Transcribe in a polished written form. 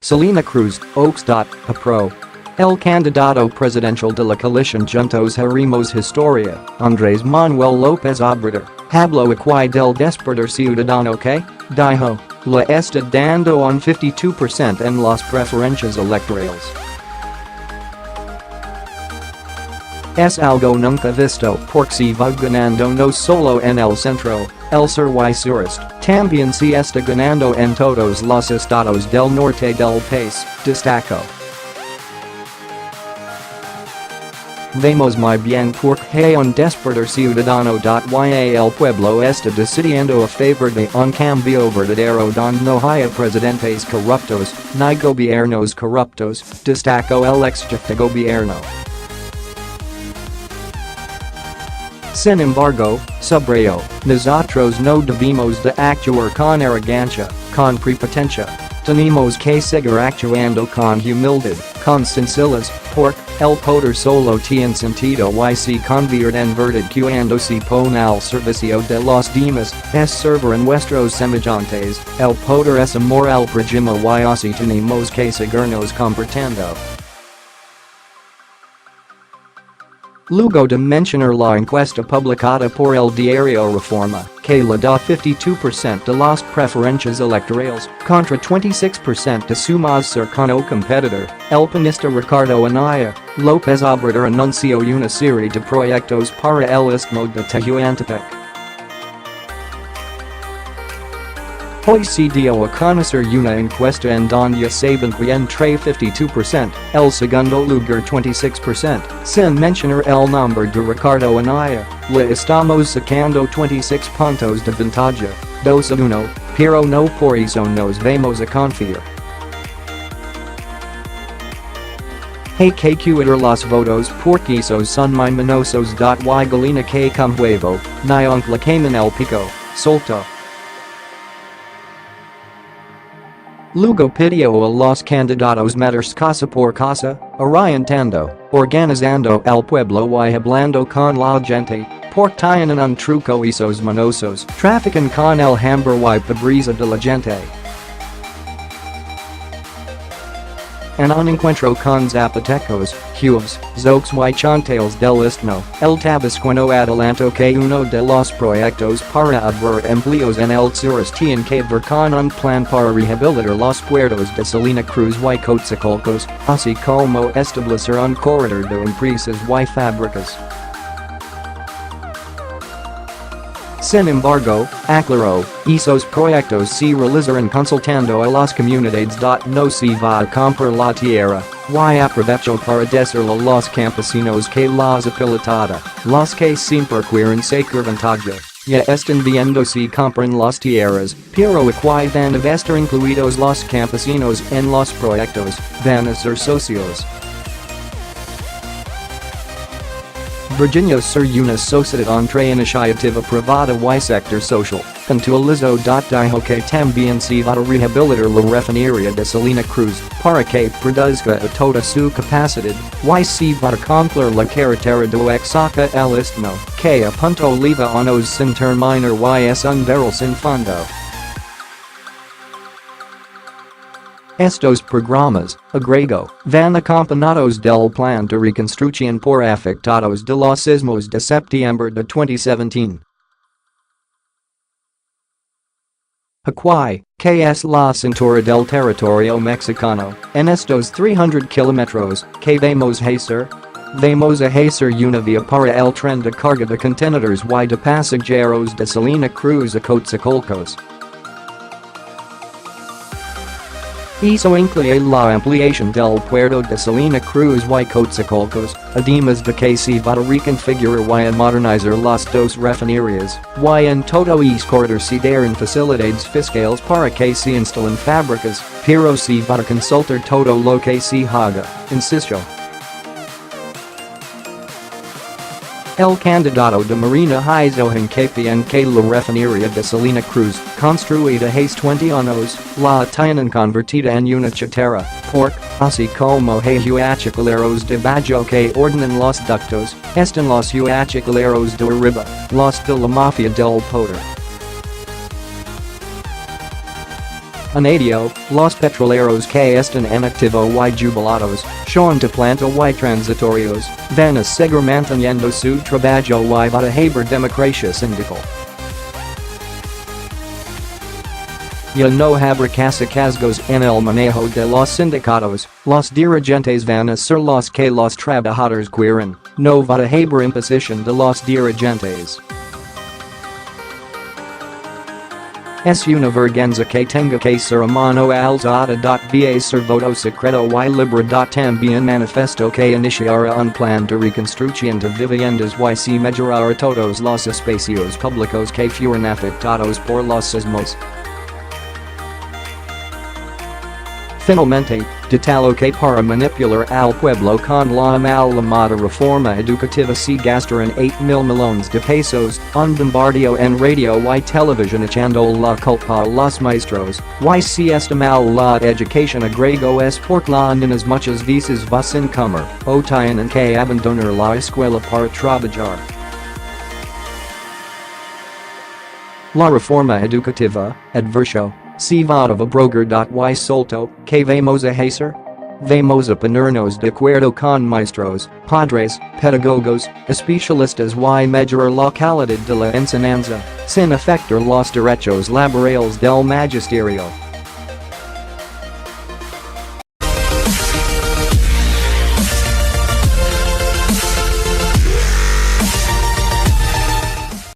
Salina Cruz, Apro. El candidato presidencial de la coalición Juntos Haremos Historia, Andrés Manuel López Obrador, habló aquí del despertar ciudadano.Ya, le está dando un 52% en las preferencias electorales. Es algo nunca visto porque se va ganando no solo en el centro, el sur y sureste, también se está ganando en todos los estados del norte del país, destacó. Vemos muy bien porque un despertar ciudadano.Ya el pueblo está decidiendo a favor de un cambio verdadero donde no haya presidentes corruptos, ni gobiernos corruptos, destacó el ex jefe de gobierno. Sin embargo, subrayó, nosotros no debemos de actuar con arrogancia, con prepotencia. Tenemos que seguir actuando con humildad, con sencillez, porque el poder solo tiene sentido y se convierte en verdad cuando se pone al servicio de los demás, es servir a nuestros semejantes, el poder es amor al prójimo y así tenemos que seguirnos comportando. Luego de mencionar la encuesta publicada por el diario Reforma, que le da 52% de las preferencias electorales, contra 26% de su más cercano competidor, el panista Ricardo Anaya, López Obrador anunció una serie de proyectos para el Istmo de Tehuantepec. Hoy se dio a conocer una encuesta en donde ya saben que entre 52%, el segundo lugar 26%, sin mencionar el nombre de Ricardo Anaya, le estamos sacando 26 puntos de ventaja, 2-1, pero no por eso nos vamos a confiar. Hay que cuidar los votos porque esos son muy mañosos.Y galina que con huevo, ni aunque queman el pico, soltó. Luego pidió a los candidatos meterse casa por casa, orientando, organizando el pueblo y hablando con la gente, porque tienen un truco esos mañosos, trafican con el hambre y pobreza de la gente. En un encuentro con zapotecos, jueves, zoques y chantales del Istmo, el tabasqueño adelantó que uno de los proyectos para abrir empleos en el sureste tiene que ver con un plan para rehabilitar los puertos de Salina Cruz y Coatzacoalcos, así como establecer un corredor de empresas y fábricas. Sin embargo, aclaró, esos proyectos se realizarán consultando a las comunidades. No se va a comprar la tierra, y aprovecho para decirle a los campesinos que las apilitada, los que siempre quieren sacar ventaja, ya están viendo si compran las tierras, pero aquí van a estar incluidos los campesinos en los proyectos, van a ser socios. Virginia ser una sociedad entre iniciativa privada y sector social, puntualizó.Dijo que también se va a rehabilitar la refinería de Salina Cruz, para que produzca a toda su capacidad, y se va a concluir la carretera de Oaxaca al Istmo, que a punto leva años sin terminar y es un barril sin fondo. Estos programas, agregó, van acompañados del plan de reconstrucción por afectados de los sismos de septiembre de 2017. Aquí, que es la cintura del territorio mexicano, en estos 300 kilómetros, que vamos a hacer? Vamos a hacer una vía para el tren de carga de contenedores y de pasajeros de Salina Cruz y Coatzacoalcos. Eso incluye la ampliación del puerto de Salina Cruz y Coatzacoalcos, además de que se va a reconfigurar y a modernizar las dos refinerías, y en todo ese corredor se darán facilidades fiscales para que se instalen fábricas, pero se va a consultar todo lo que se haga, insistió. El candidato de Marina hizo hincapié en que la refinería de Salina Cruz, construida hace 20 años, la tienen convertida en una chatarra, porque, así como hay huachicaleros debajo que ordenan los ductos, están los huachicaleros de arriba, los de la mafia del poder. Anadio, los petroleros que están en activo y jubilados, son de planta y transitorios, van a seguir manteniendo su trabajo y van a haber democracia sindical. Ya no habrá casacazgos en el manejo de los sindicatos, los dirigentes van a ser los que los trabajadores quieren, no va a haber imposición de los dirigentes. Es una vergüenza que tenga que ser a mano alzada.Va ser voto secreto y libre. También manifesto que iniciará un plan de reconstrucción de viviendas y se mejorará todos los espacios públicos que fueron afectados por los sismos. Finalmente, detalo que para manipular al pueblo con la mal-llamada reforma educativa se gastaron 8,000 millones de pesos, un bombardeo en radio y televisión echando la culpa a los maestros, y si esta mal la educación agrego es porque la niñas muchas veces va sin comer, o tienen que abandonar la escuela para trabajar. La reforma educativa, advirtió, se va a abrogar. Solto, que vamos a hacer? Vamos a ponernos de acuerdo con maestros, padres, pedagogos, especialistas y mejorar la calidad de la enseñanza, sin afectar los derechos laborales del magisterio.